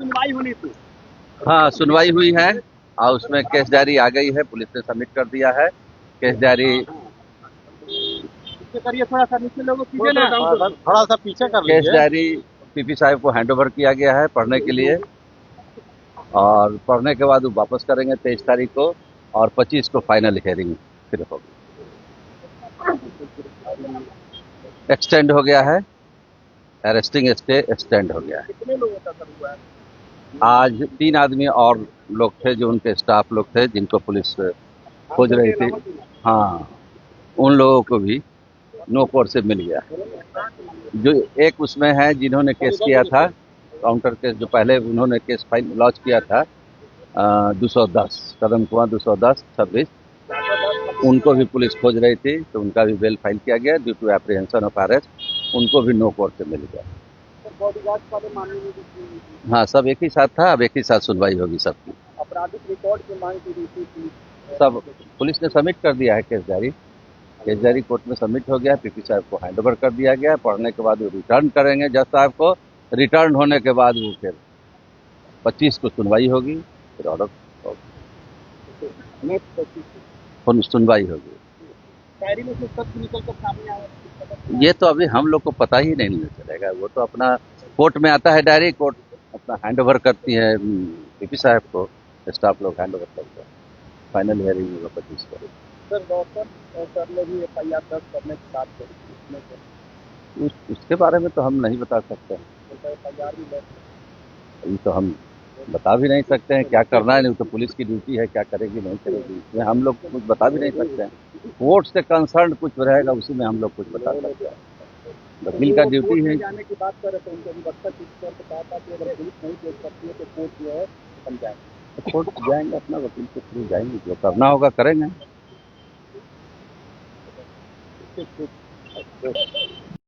सुनवाई होनी थी। हाँ, सुनवाई हुई है और उसमें केस डायरी आ गई है, पुलिस ने सबमिट कर दिया है केस डायरी। करिए थोड़ा सा नीचे लोगों कीजिए ना, थोड़ा सा पीछे कर केस लीजिए। डायरी पीपी साहब को हैंड ओवर किया गया है पढ़ने के लिए, और पढ़ने के बाद वो वापस करेंगे 23 तारीख को, और 25 को फाइनल हियरिंग फिर होगी। एक्सटेंड हो गया है, अरेस्टिंग स्टे एक्सटेंड हो गया है। कितने लोगों का सर हुआ है? आज 3 आदमी और लोग थे जो उनके स्टाफ लोग थे जिनको पुलिस खोज रही थी। हाँ, उन लोगों को भी नो कोर्ट से मिल गया। जो एक उसमें है जिन्होंने केस किया था, काउंटर केस, जो पहले उन्होंने केस फाइल लॉन्च किया था 210 कदम कुआं 210-26, उनको भी पुलिस खोज रही थी, तो उनका भी बेल फाइल किया गया due to apprehension of arrest. उनको भी नो कोर्ट से मिल गया। बॉडीगार्ड वाले मामले में भी हाँ, सब एक ही साथ था, अब एक ही साथ सुनवाई होगी सबकी। आपराधिक रिकॉर्ड की मांग की गई थी। सब पुलिस ने सबमिट कर दिया है case diary. Case diary court में सबमिट हो गया, पीपी साहब को हैंड ओवर कर दिया गया। पढ़ने के बाद वो रिटर्न करेंगे जज साहब को। रिटर्न होने के बाद वो फिर 25 को सुनवाई होगी, फिर ऑर्डर सुनवाई होगी। डायरी में से तथ्य निकल कर सामने आया। ये तो अभी हम लोग को पता ही नहीं चलेगा, वो तो अपना कोर्ट में आता है डायरी, कोर्ट अपना हैंड ओवर करती है पीपी साहब को, स्टाफ लोग हैंड ओवर करते हैं। फाइनल हियरिंग होगा 25 को। सर डॉक्टर सर ने भी एफआईआर दर्ज करने की बात करी, उसके बारे में तो हम नहीं बता सकते हैं, एफआईआर भी दर्ज। ये तो हम बता भी नहीं सकते हैं क्या करना है, नहीं तो पुलिस की ड्यूटी है, क्या करेगी नहीं करेगी इसमें हम लोग कुछ बता भी नहीं सकते हैं। कोर्ट से कंसर्न कुछ रहेगा उसी में हम लोग कुछ बता सकते हैं। वकील का ड्यूटी है। जाने की बात कर रहे थे, उनके अधिवक्ता की तौर पर कहा था कि अगर पुलिस नहीं देख सकती है तो कोर्ट जो है समझाएंगे। तो कोर्ट जाएंगे, अपना वकील के थ्रू जाएंगे, जो करना होगा करेंगे।